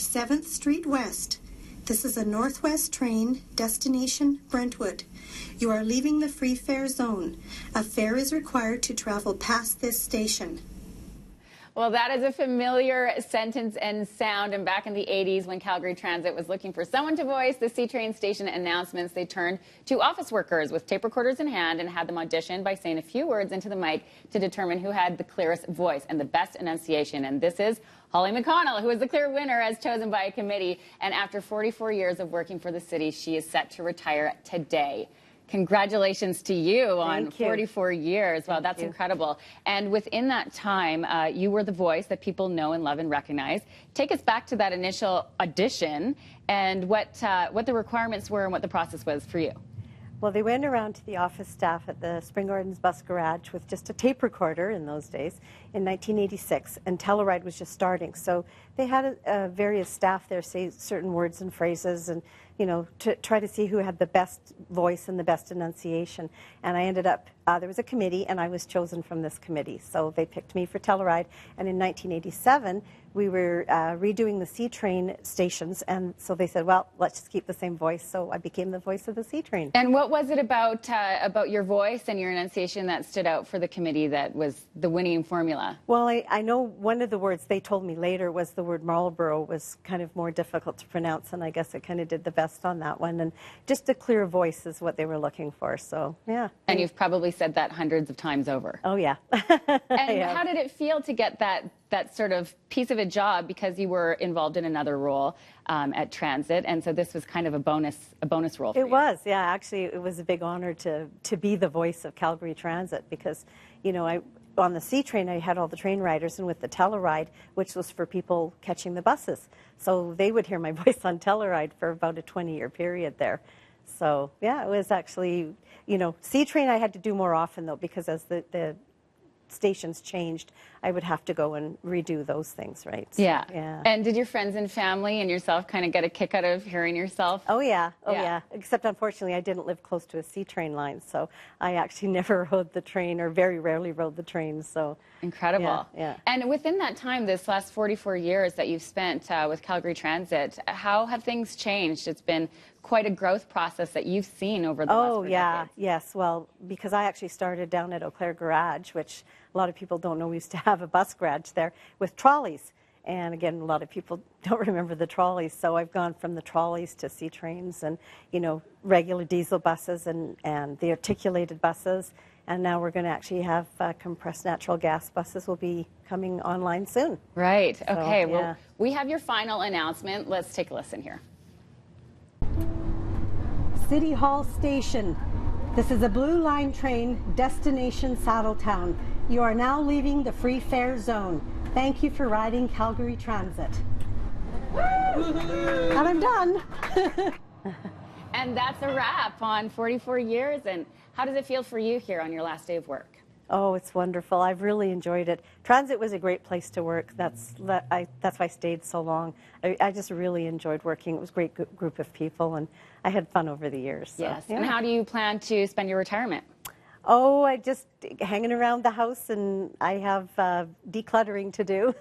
7th Street West. This is a Northwest train, destination Brentwood. You are leaving the free fare zone. A fare is required to travel past this station. Well, that is a familiar sentence and sound. And back in the 80s, when Calgary Transit was looking for someone to voice the C-Train station announcements, they turned to office workers with tape recorders in hand and had them audition by saying a few words into the mic to determine who had the clearest voice and the best enunciation. And this is Holly McConnell, who is the clear winner as chosen by a committee. And after 44 years of working for the city, she is set to retire today. Congratulations to you on 44 years. Wow, that's incredible. And within that time, you were the voice that people know and love and recognize. Take us back to that initial audition and what the requirements were and what the process was for you. Well, they went around to the office staff at the Spring Gardens bus garage with just a tape recorder in those days in 1986, and Telluride was just starting. So they had various staff there say certain words and phrases and, you know, to try to see who had the best voice and the best enunciation. And I ended up, there was a committee, and I was chosen from this committee. So they picked me for Telluride. And in 1987, we were redoing the C-Train stations, and so they said, well, let's just keep the same voice. So I became the voice of the C-Train. And what was it about your voice and your enunciation that stood out for the committee that was the winning formula? Well, I know one of the words they told me later was the word Marlboro was kind of more difficult to pronounce, and I guess I kind of did the best on that one. And just a clear voice is what they were looking for, so yeah. And you've probably said that hundreds of times over. Oh, yeah. And how did it feel to get that sort of piece of a job, because you were involved in another role at Transit, and so this was kind of a bonus role for you? It was, yeah. Actually, it was a big honor to be the voice of Calgary Transit because, you know, on the C-Train, I had all the train riders, and with the Telluride, which was for people catching the buses. So they would hear my voice on Telluride for about a 20-year period there. So, yeah, it was actually, you know, C-Train I had to do more often, though, because as the stations changed, I would have to go and redo those things, right? So, yeah. And did your friends and family and yourself kind of get a kick out of hearing yourself? Oh, yeah. Oh, yeah. Except, unfortunately, I didn't live close to a C-Train line, so I actually never rode the train, or very rarely rode the train, so. Incredible. Yeah. And within that time, this last 44 years that you've spent with Calgary Transit, how have things changed? It's been quite a growth process that you've seen over the last 4 decades. Yes. Well, because I actually started down at Eau Claire Garage, which a lot of people don't know we used to have a bus garage there with trolleys. And again, a lot of people don't remember the trolleys. So I've gone from the trolleys to C-Trains and, you know, regular diesel buses and the articulated buses. And now we're going to actually have compressed natural gas buses will be coming online soon. Right. So, okay. yeah. Well, we have your final announcement. Let's take a listen here. City Hall Station. This is a Blue Line train, destination Saddletown. You are now leaving the free fare zone. Thank you for riding Calgary Transit. And I'm done. And that's a wrap on 44 years. And how does it feel for you here on your last day of work? Oh, it's wonderful. I've really enjoyed it. Transit was a great place to work. That's why I stayed so long. I just really enjoyed working. It was a great group of people, and I had fun over the years. So, yes. Yeah. And how do you plan to spend your retirement? Oh, I just hanging around the house, and I have decluttering to do.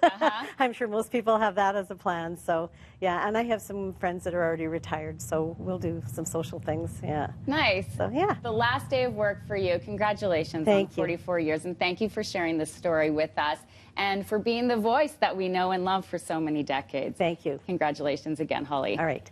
I'm sure most people have that as a plan. So, yeah, and I have some friends that are already retired, so we'll do some social things. Yeah. Nice. So, yeah. The last day of work for you. Congratulations on 44 years, and thank you for sharing this story with us and for being the voice that we know and love for so many decades. Thank you. Congratulations again, Holly. All right.